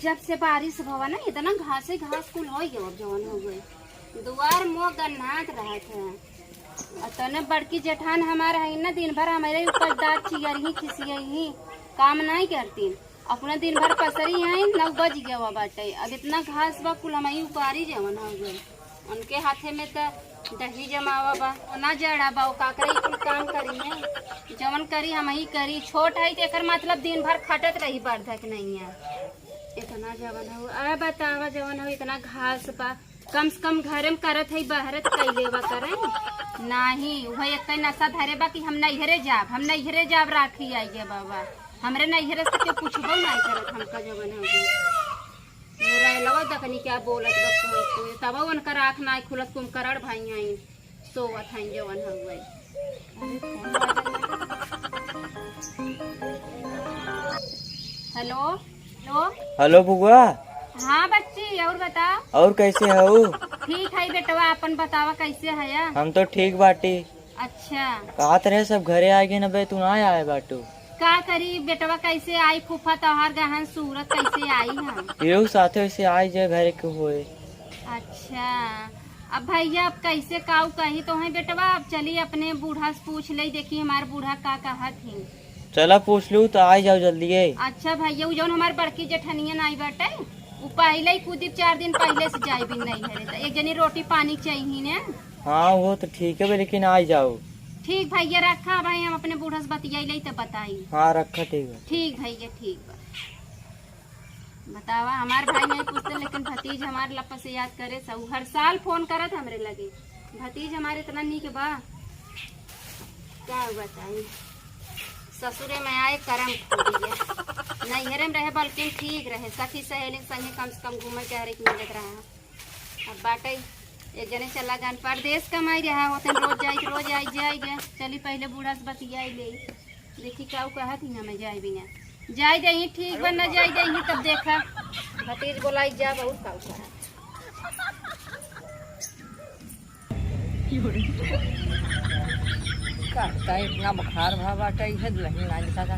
जब से बारिश भवा ना इतना घासे घास कुल हो गए और जवन हो गए दुआर मुँह गन्नात रहे थे। तने बड़की जेठान हमारा है ना दिन भर हमारे ऊपर दांत चिगरी खिसियही काम नहीं करती अपना दिन भर पसरी है 9 बज गया हुआ बाटे। अब इतना घास बा कुल हमारी उपारी जवन हो गए उनके हाथे में तो दही जमावा बा ना जड़ा बा काकरी कुल काम करी है जवन करी हम ही करी छोट है तो मतलब दिन भर खटत रही बर्धक नहीं है इतना जवन हो। अब बतावा जवन हो इतना घास बा कम से कम घर में करत है बहरत कैले बा करे नहीं वही एक नशा धरे बा कि हम नैहरे जाब राखी आइए बाबा हमरे नैहरे से क्यों पूछबो नहीं करत हमका जवन हो मोरा लवा दकनी क्या बोलत बा तब उनका आँख ना खुलत कुम करड़ भाई आई सोवत है जवन हो गई। हेलो हेलो हेलो बुआ। हाँ बच्ची और बताओ। और कैसे हो? ठीक है बेटवा अपन बतावा कैसे है? हम तो ठीक बाटी। अच्छा कहा रहे सब घरे आ गए न बे तू ना आए बाटू का करी बेटवा कैसे आई फूफा तोहार गहन सूरत कैसे आई हम ये साथे वैसे आई जे घरे के होए। अच्छा अब भैया अब कैसे काऊ कही तो है बेटवा अब चली अपने बूढ़ा से पूछ ले देखी हमारे बूढ़ा का कहा थी। चला पूछ लू तो आ जाओ जल्दी। अच्छा भैया जो हमारे बड़की जेठनिया नहीं बाटे वो पहले ही कुछ 4 दिन पहले से जाए भी नहीं है तो एक जनी रोटी पानी चाहिए ने। हाँ वो तो ठीक है लेकिन आ जाओ। ठीक भैया रखा भाई हम अपने बूढ़ा से बतियाई ले तो बताई। हाँ रखा ठीक है। ठीक भैया ठीक बतावा हमारे भाई नहीं पूछते लेकिन भतीज हमारे लपा से याद करे सब हर साल फोन करत हमरे लगे भतीज हमारे इतना नीक बा क्या बताई ससुरे में आए करम नैहरे में रहे बल्कि ठीक रहे सखी सहेली संगे कम से कम घूमे के हरेक मिलत रहा। अब बाटे एक जने चला गन परदेश कमाई रहा होते रोज आई जाए चली पहले बूढ़ा से बतियाई ले देखी क्या कहा थी ना मैं जाए भी ना जाए दही ठीक बन न जाए दही तब देखा भतीज बोलाई जा बहुत का का इतना बुखार भा बाटा दुल्हन ना दिखा था।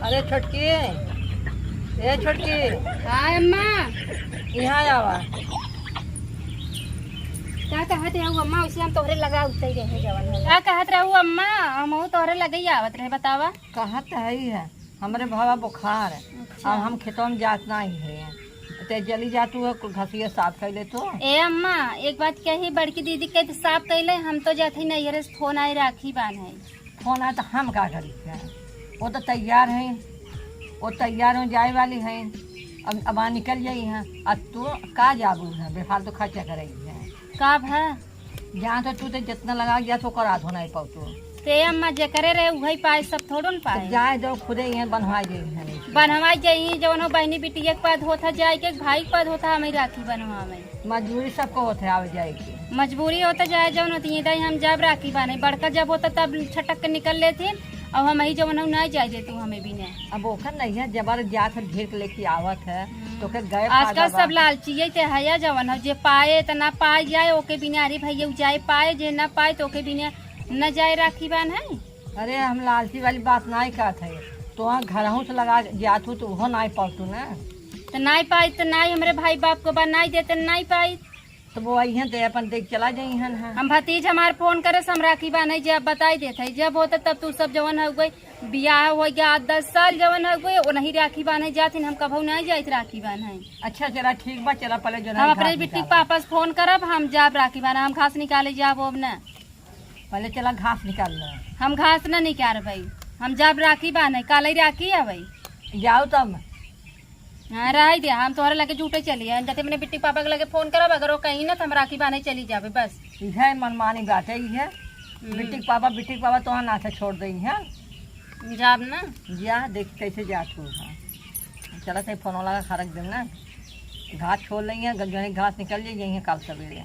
अरे छोटकी ए छोटकी हाँ अम्मा यहाँ आवा क्या कहते रहू अम्मा उसे हम तोहरे लगा उठते ही रहे जवान क्या कहत रहू अम्मा हम तोहरे लगे ही आवत रहे बतावा कहत है हमरे भावा बुखार अच्छा। अब हम खेतों में जात नहीं है ते जली जातू है घसिया साफ कर ले तो। ए अम्मा एक बात कही बड़की दीदी के तो साफ कैले हम तो जाते नैहरे से फोन आई राखी बान है फोन आए तो हम का करी वो तो तैयार है वो तैयार हो जाए वाली है अब निकल जाई है अब तू का जाबू है बेफालतू खर्चा करेगी है का भा जहाँ तो तू तो जितना लगा गया तो करा धो नहीं पाऊ तू ते अम्मा जे करे रहे वही पाए सब थोड़ो न पाए जाए दो खुदे ही बनवाई गई बनवाई जाई जवन हो बहनी बेटी एक पद होता जाए के भाई पद होता हमें राखी बनवा में मजबूरी सबको होते आवे जाएगी मजबूरी होता जाए जवन होती है हम जब राखी बाने बड़का जब होता तब छटक के निकल लेते अब हम ही जवन नहीं जाए देते हमें भी नहीं अब ओखर नहीं है जबर जात है ढेर लेके आवत है तो के गए आजकल सब लालची है जवन हो जे पाए तो ना पाए जाए ओके बिना अरे भैया जाए पाए जे ना पाए तो ओके बिना न जाए राखी बान है। अरे हम लालची वाली बात नहीं कहते तो वहाँ घर से लगा जातू तो वो नहीं पातू ना तो नहीं पाई तो नहीं हमारे भाई बाप को बनाई देते नहीं पाई तो वो आई है तो अपन देख चला जाई है हम भतीज हमारे फोन करे हम राखी बान जब बताई देते जब होता तब तू सब जवन हो गई बियाह हो गया 10 साल जवन हो गए वो नहीं राखी बान जाते हम कभी नहीं जाते राखी बान है। अच्छा चला ठीक बा चला पहले जो हम अपने बेटी पापा से फोन करब हम जाब राखी बान हम घास निकाले जाब अब न पहले चला घास निकाल लो हम घास न निकाल भाई हम जब राखी बान कल ही राखी है भाई जाओ तब हाँ रह दे हम तोहरे लगे झूठे चलिए जब मैंने बिट्टी पापा के लगे फोन करब अगर वो कहीं ना तो हम राखी बाने चली जाबे बस है मनमानी बात है ये बिट्टी पापा तो ना से छोड़ दी है जाब ना जा देख कैसे जात हो चला सही फोन लगा खरक दे ना घास छोड़ ली है घास निकल जाइए है कल सवेरे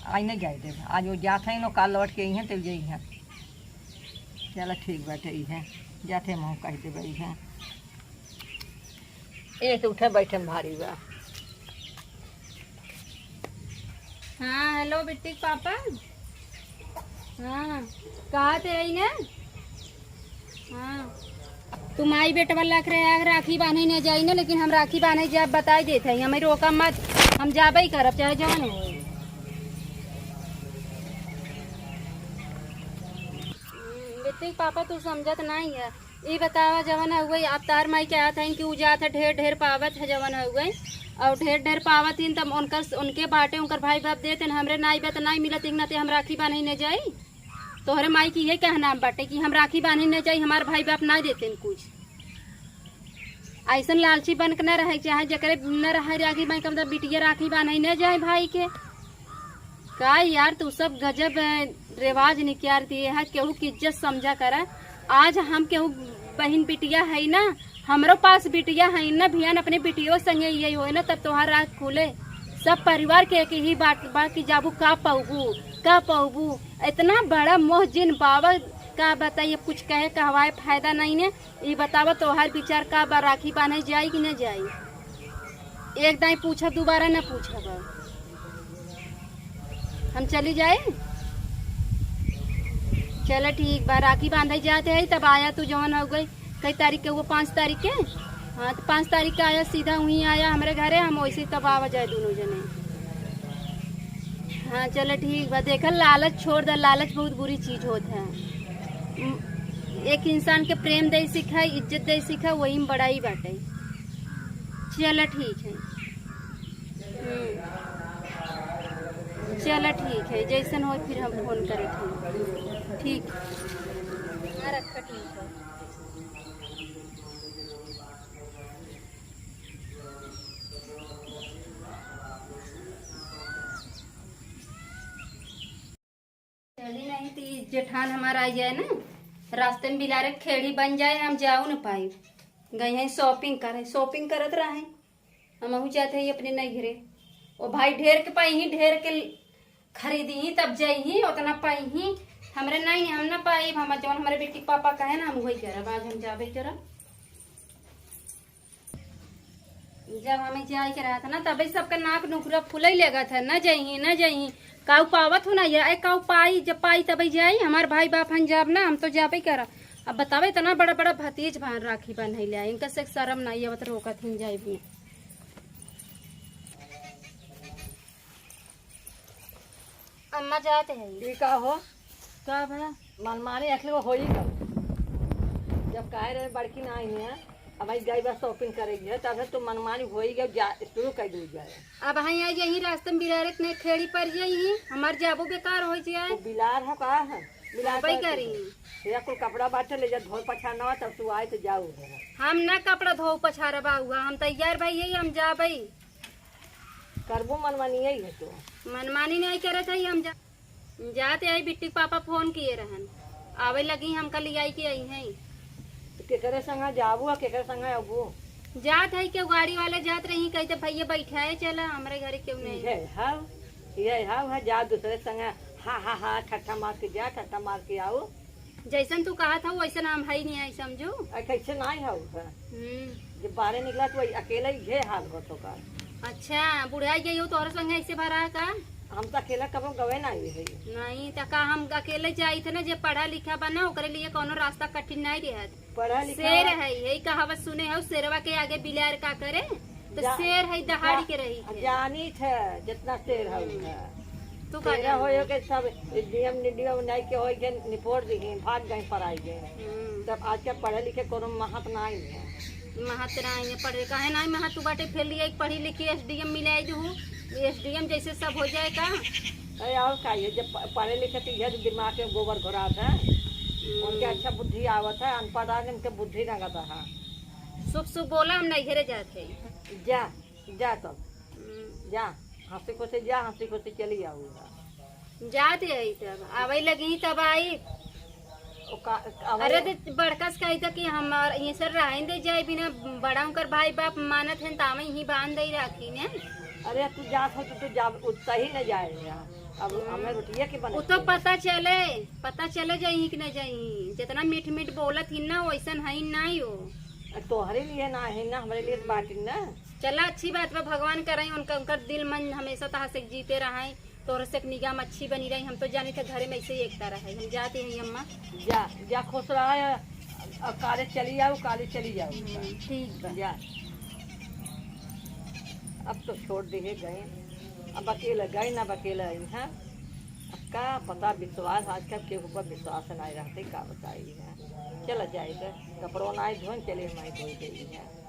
आज नहीं जाए दे आज वो जात है नो कल लौट के हैं तब जाई है चला ठीक बैठे है जाते हम कह दे बड़ी है ए तो उठे बैठे भारी बा। हाँ हेलो बिट्टी पापा हाँ कहा थे आई ना। हाँ तुम आई बेटा वाला राखी बांधे न जाई ना, लेकिन हम राखी बांधे जब बताई देते हैं, हमें रोका मत, हम जाबे ही करब चाहे जवन हो। बेटे पापा तू समझत नहीं है, ये बतावा जवन है वही अब तार माई क्या था कि उजात है ढेर ढेर पावत है जवन है गई और ढेर ढेर पावत ही तब उनके बाटे उनकर भाई बाप देते हमरे नाई बत नहीं मिलत ना हम राखी बांधे न जाई। तोहरे माई की ये कहना बाटे कि हम राखी बांधे न जाई, हमारे भाई बाप ना देते कुछ। ऐसा लालची बन के न रहे, चाहे जकरे न रहे राखी बाई मतलब बिटिया राखी बांधे न जाए भाई के। का यार तू सब गजब रिवाज निकाल दिए है, केहू की इज्जत समझा कर। आज हम केहू बहन बिटिया है ना, हमरो पास बिटिया है ना, भियान अपने बिटियों संगे ये हो ना, तब तोहार रात खुले। सब परिवार के एक ही बात की जाबू का पौबू इतना बड़ा मोह जिन बाबा का बताइए, कुछ कहे कहवाए फायदा नहीं ने। ये बतावा तोहार विचार का बा राखी बांधे जाई कि न जाई? एक दाई पूछा दोबारा न पूछा, हम चली जाए। चलो ठीक बा, राखी बांधे जाते है तब आया तू जवन हो गई कई तारीख के, वो 5 तारीख के। हाँ तो 5 तारीख का आया, सीधा वहीं आया हमारे घरे, हम वैसे तब आवा जाए दोनों जने। हाँ चलो ठीक बा, देखा लालच छोड़ दे, लालच बहुत बुरी चीज होता है। एक इंसान के प्रेम दे सीखा, इज्जत दे सीखा, वही में बड़ा ही बाटे। चलो ठीक है। चलो ठीक है, जैसन हो फिर हम फोन करे थे। ठीक हाँ रखा, ठीक है। चली नहीं तो जेठान हमारा आ जाए ना, रास्ते में बिलारे खेड़ी बन जाए, हम जाओ न पाए। गए हैं शॉपिंग करे, शॉपिंग करत रहे हम जाते हैं अपने नई घरे। ओ भाई ढेर के पाई ही, ढेर के खरीदी ही तब जाई ही, उतना पाई ही हमरे नहीं, हम ना पाई। हम जौन हमारे बेटी पापा कहे ना हम वही करब, आज हम जाबे करब। जब हमें जाए के रहा था ना तभी सबका नाक नुकरा फुलई लगा था, न जाई न जाई काऊ पावत हो ना यार, काऊ पाई जब पाई तभी जाई। हमारे भाई बाप हम जाब ना, हम तो जाबे करब। अब बतावे इतना बड़ा बड़ा भतीज भान राखी बंधे ले, इनका से शर्म नहीं आवत, रोकत ही जाए भी। अम्मा जाते हैं ये का हो का भला मनमानी असली वो हो ही कब जब कहे रहे बड़की ना आई है, अब भाई गई बस शॉपिंग करेगी तब तो मनमानी हो ही गया, शुरू कर दूर जाए। अब यहाँ आ जाही रास्ते में बिलारे ने खेड़ी पर जाही, हमार जाबो बेकार हो जाए। वो बिलार है कहा है बिलार भाई करी या कुल कपड़ा बाटे ले जा धो पछाना हो, तब तू आए तो जाओ। हम ना कपड़ा धो पछारबा हुआ, हम तैयार भाई यही हम जा भाई करबो मनमानी यही है तो मनमानी नहीं करे थे हम जाते आई। बिट्टी पापा फोन किए रहन, आवे लगी हम कल आई के आई हैं। केकरे संग जाबू केकरे संग अबू जात है क्यों गाड़ी वाले जात रही, कहते भैया बैठाए चला हमारे घर क्यों नहीं। ये हाँ जा दूसरे संग हा ठट्ठा मार के जा, ठट्ठा मार के आओ। जैसन तू कहा था वैसा हम है नहीं आई समझो। कैसे ना है जब बाहर निकला तो अकेला ही हाल हो तो का। अच्छा बुढ़ाई गई हो तो संग ऐसे भरा का? हम तो अकेला कब गवे ना नहीं तो का हम अकेले जाई थे ना, जब पढ़ा लिखा बना ओकरे लिए कोनो रास्ता कठिन नहीं रहत। पढ़ा लिखा शेर है यही कहावत सुने हो, शेरवा के आगे बिलार का करे, तो शेर है दहाड़ी के रही जानी थे जितना शेर है तो हो के सब नियम नहीं के हो निपोड़ दी भाग गए पढ़ाई गए। तब आज के पढ़े लिखे कोनो महत नहीं है, महत नहीं पढ़े कहे नहीं महत तू बाटे फिर लिए पढ़ी लिखी SDM मिलाई दू, SDM जैसे सब हो जाए का। अरे और का ये जब पढ़े लिखे तो यह दिमाग में गोबर घोरात है, उनके अच्छा बुद्धि आवत है, अनपढ़ आदमी उनके बुद्धि ना करता है। सुख बोला हम नहीं घेरे जाते जा जा तब जा हंसी खुशी जा, हंसी खुशी चली आऊंगा। जाते आई तब आवे लगी तब आई। अरे बड़कस कही था कि हमार ये सर रहने दे जाए बिना बड़ा कर भाई बाप मानत है तावे ही बांध दे राखी ने। अरे तू जात हो तो जा उतना ही न जाए, अब हमें रोटिया के बने तो पता चले जाई कि न जाई। जितना मीठ मीठ बोलत ही ना वैसन है नहीं हो। तोहरे लिए ना है ना हमारे लिए बाटी ना। चला अच्छी बात बा, भगवान करे उनका दिल मन हमेशा तहा से जीते रहे, तोहर से एक निगाह में अच्छी बनी रही। हम तो जाने थे घरे में ऐसे ही एकता रहे। हम जाते हैं अम्मा। जा जा खुश रहा है। अब कॉलेज चली जाओ, कॉलेज चली जाओ। ठीक बा। जा अब तो छोड़ दे गए, अब अकेला गए ना अकेला आई है। अब का पता विश्वास आजकल के ऊपर विश्वास नहीं रहते, का बताई है। चला जाएगा कपड़ों ना धोन चले हमारी धोई गई है।